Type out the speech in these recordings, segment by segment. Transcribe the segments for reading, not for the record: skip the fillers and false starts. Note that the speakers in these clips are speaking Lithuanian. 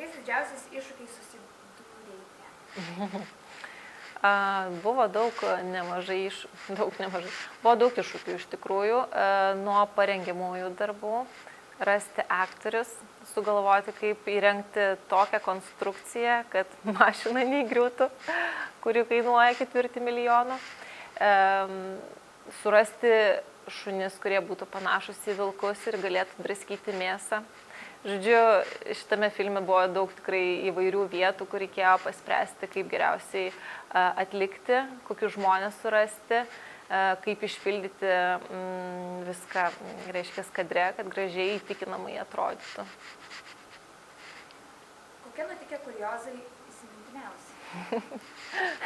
kokiais didžiausiais iššūkiais susidūrėte? Buvo daug iššūkių iš tikrųjų, nuo parengiamųjų darbų, rasti aktorius, sugalvoti, kaip įrengti tokią konstrukciją, kad mašina neįgriūtų, kuri kainuoja 250 000, surasti šunis, kurie būtų panašus į vilkus ir galėtų draskyti mėsą. Žodžiu, šitame filme buvo daug tikrai įvairių vietų, kur reikėjo paspręsti, kaip geriausiai atlikti, kokius žmonės surasti, kaip išpildyti viską, reiškia, kadre, kad gražiai įtikinamai atrodytų. Kokie nutikę kuriozai įsimintiniausi?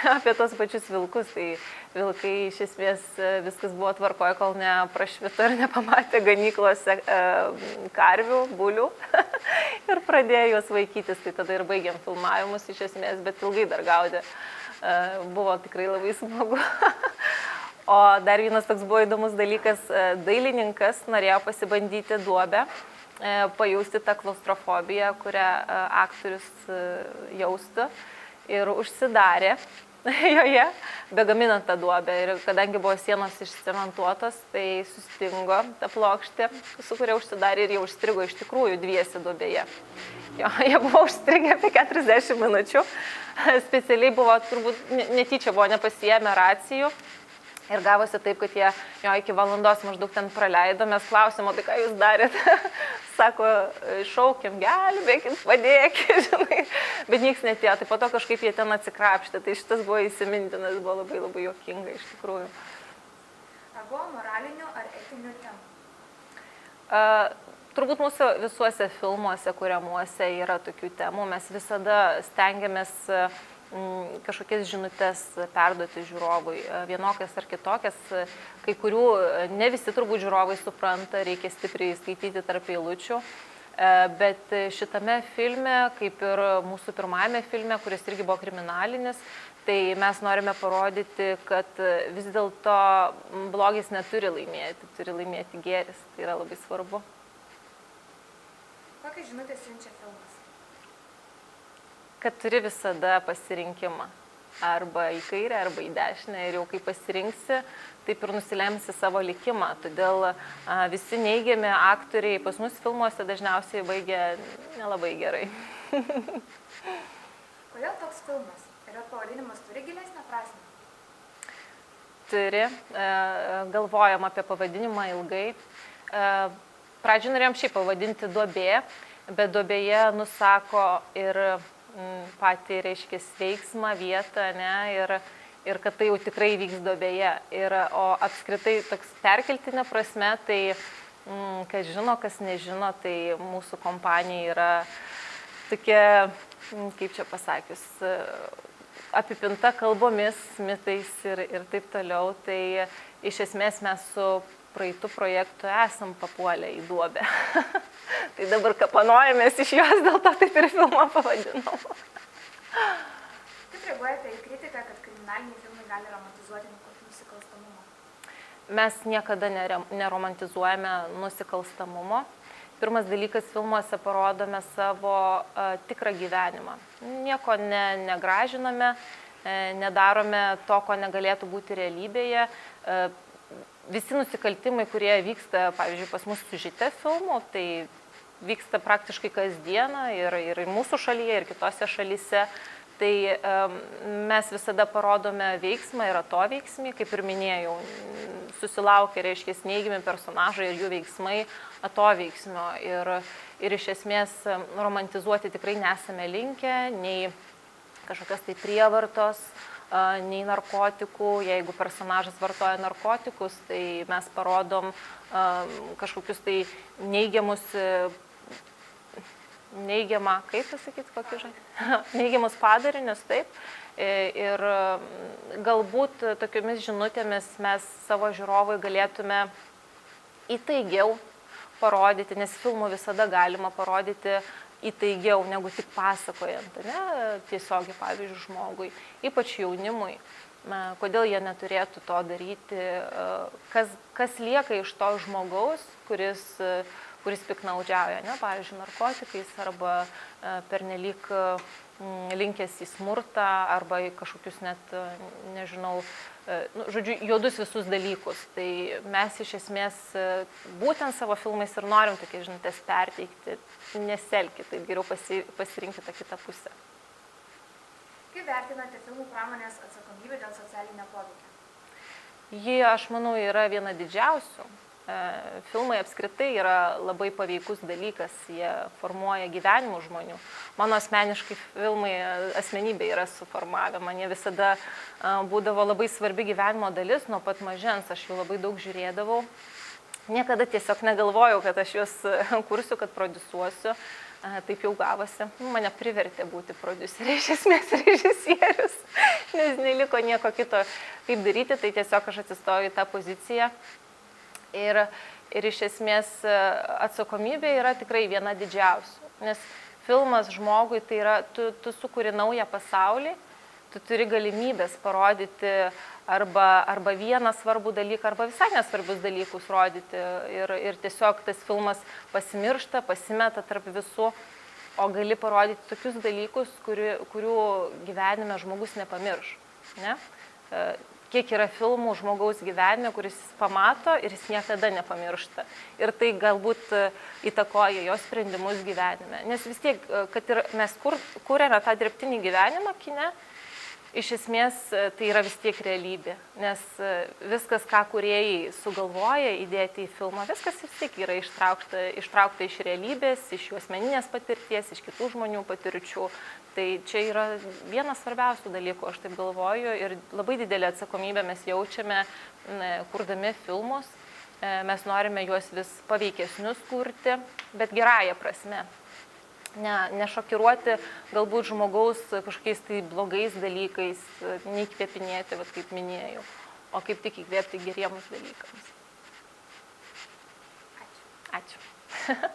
Apie tos pačius vilkus, tai vilkai iš esmės viskas buvo tvarkoje, kol neprašvito ir nepamatė ganyklose karvių, bulių ir pradėjo juos vaikytis, tai tada ir baigėm filmavimus iš esmės, bet ilgai dar gaudė. Buvo tikrai labai smagu. O dar vienas toks buvo įdomus dalykas, dailininkas norėjo pasibandyti duobę, pajusti tą klaustrofobiją, kurią aktorius jaustų. Ir užsidarė joje, begaminant tą duobę. Ir kadangi buvo sienos išcementuotos, tai sustingo ta plokštė, su kuria užsidarė ir jie užstrigo iš tikrųjų dviese duobėje. Jo, jie buvo užstrigę apie 40 minučių. Specialiai buvo, turbūt netyčia buvo nepasiėmę racijų. Ir gavosi taip, kad jie jo iki valandos maždaug ten praleido. Mes klausėm, o tai ką jūs darėt? Sako, šaukiam, gelbėkit, padėkit, žinai. Bet nieks netėjo. Tai po to kažkaip jie ten atsikrapštė. Tai šitas buvo įsimintinas, buvo labai labai juokinga iš tikrųjų. Ar buvo moralinių ar etinių temų? Turbūt mūsų visuose filmuose, kuriamuose yra tokių temų. Mes visada stengiamės kažkokias žinutės perduoti žiūrovui, vienokias ar kitokias, kai kurių ne visi turbūt žiūrovai supranta, reikia stipriai skaityti tarp eilučių, bet šitame filme, kaip ir mūsų pirmajame filme, kuris irgi buvo kriminalinis, tai mes norime parodyti, kad vis dėlto blogis neturi laimėti, turi laimėti gėris, tai yra labai svarbu. Kokią žinutę siunčia filmas? Kad turi visada pasirinkimą. Arba į kairę, arba į dešinę. Ir jau kai pasirinksi, taip ir nusilemsi savo likimą. Todėl visi neigiami aktoriai pas mus filmuose dažniausiai baigia nelabai gerai. Kodėl toks filmas? Ir pavadinimas turi gilesnę prasmę? Turi. Galvojam apie pavadinimą ilgai. Pradžioj norėjom šiaip pavadinti duobė, bet duobėje nusako ir patį, reiškia, veiksmą, vietą, ne, ir kad tai jau tikrai vyks duobėje. O apskritai toks perkeltinė prasme, tai kas žino, kas nežino, tai mūsų kompanija yra tokia, kaip čia pasakius, apipinta kalbomis, mitais ir taip toliau. Tai iš esmės mes su praeitų projektų esam papuolę į duobę. Tai dabar kapanojamės iš jos, dėl to taip ir filmą pavadinau. Kaip reaguojate į kritiką, kad kriminaliniai filmai gali romantizuoti nusikalstamumą? Mes niekada neromantizuojame nusikalstamumo. Pirmas dalykas, filmuose parodome savo tikrą gyvenimą. Nieko negražiname, nedarome to, ko negalėtų būti realybėje. Visi nusikaltimai, kurie vyksta, pavyzdžiui, pas mus siužete filmų, tai vyksta praktiškai kasdieną ir mūsų šalyje, ir kitose šalyse. Tai mes visada parodome veiksmą ir atoveiksmį, kaip ir minėjau, susilaukia, reiškia, neigiami personažai ir jų veiksmai atoveiksmio. Ir iš esmės romantizuoti tikrai nesame linkę, nei kažkokios tai prievartos, nei narkotikų. Jeigu personažas vartoja narkotikus, tai mes parodom kažkokius tai neigiamus padarinius, taip. Ir galbūt tokiomis žinutėmis mes savo žiūrovui galėtume įtaigiau parodyti, nes filmų visada galima parodyti įtaigiau negu tik pasakojant, ne, tiesiogiai, pavyzdžiui, žmogui, ypač jaunimui. Kodėl jie neturėtų to daryti, kas lieka iš to žmogaus, kuris kuris piknaudžiauja, ne, pavyzdžiui, narkotikais arba pernelyg linkęs į smurtą arba į kažkokius net, nežinau, žodžiu, juodus visus dalykus. Tai mes iš esmės būtent savo filmais ir norim tokias žinutės perteikti, neselkit, taip geriau pasirinkti tą kitą pusę. Kaip vertinate filmų pramonės atsakomybę dėl socialinio poveikio? Ji, aš manau, yra viena didžiausių. Filmai apskritai yra labai paveikus dalykas, jie formuoja gyvenimų žmonių. Mano asmeniškai filmai asmenybė yra suformavę, man jie visada būdavo labai svarbi gyvenimo dalis, nuo pat mažens aš jų labai daug žiūrėdavau. Niekada tiesiog negalvojau, kad aš juos kursiu, kad prodiusuosiu. Taip jau gavosi. Mane privertė būti prodiuserė, iš esmės režisierius, nes neliko nieko kito kaip daryti, tai tiesiog aš atsistojau į tą poziciją. Ir iš esmės atsakomybė yra tikrai viena didžiausių, nes filmas žmogui tai yra, tu sukuri naują pasaulį, tu turi galimybės parodyti arba vieną svarbų dalyką, arba visai nesvarbius dalykus rodyti ir tiesiog tas filmas pasimiršta, pasimeta tarp visų, o gali parodyti tokius dalykus, kurių gyvenime žmogus nepamirš. Ne? Kiek yra filmų žmogaus gyvenime, kuris pamato ir jis niekada nepamiršta. Ir tai galbūt įtakoja jo sprendimus gyvenime. Nes vis tiek, kad ir mes kūrėme tą dirbtinį gyvenimą kine, iš esmės tai yra vis tiek realybė. Nes viskas, ką kūrėjai sugalvoja įdėti į filmą, viskas vis tiek yra ištraukta iš realybės, iš jų asmeninės patirties, iš kitų žmonių patirčių. Tai čia yra vienas svarbiausių dalykų, aš taip galvoju, ir labai didelę atsakomybę mes jaučiame, kurdami filmus. Mes norime juos vis paveikesnius kurti, bet gerąją prasme. Nešokiruoti galbūt žmogaus kažkokiais tai blogais dalykais, neįkvėpinėti, kaip minėjau, o kaip tik įkvėpti geriems dalykams. Ačiū. Ačiū.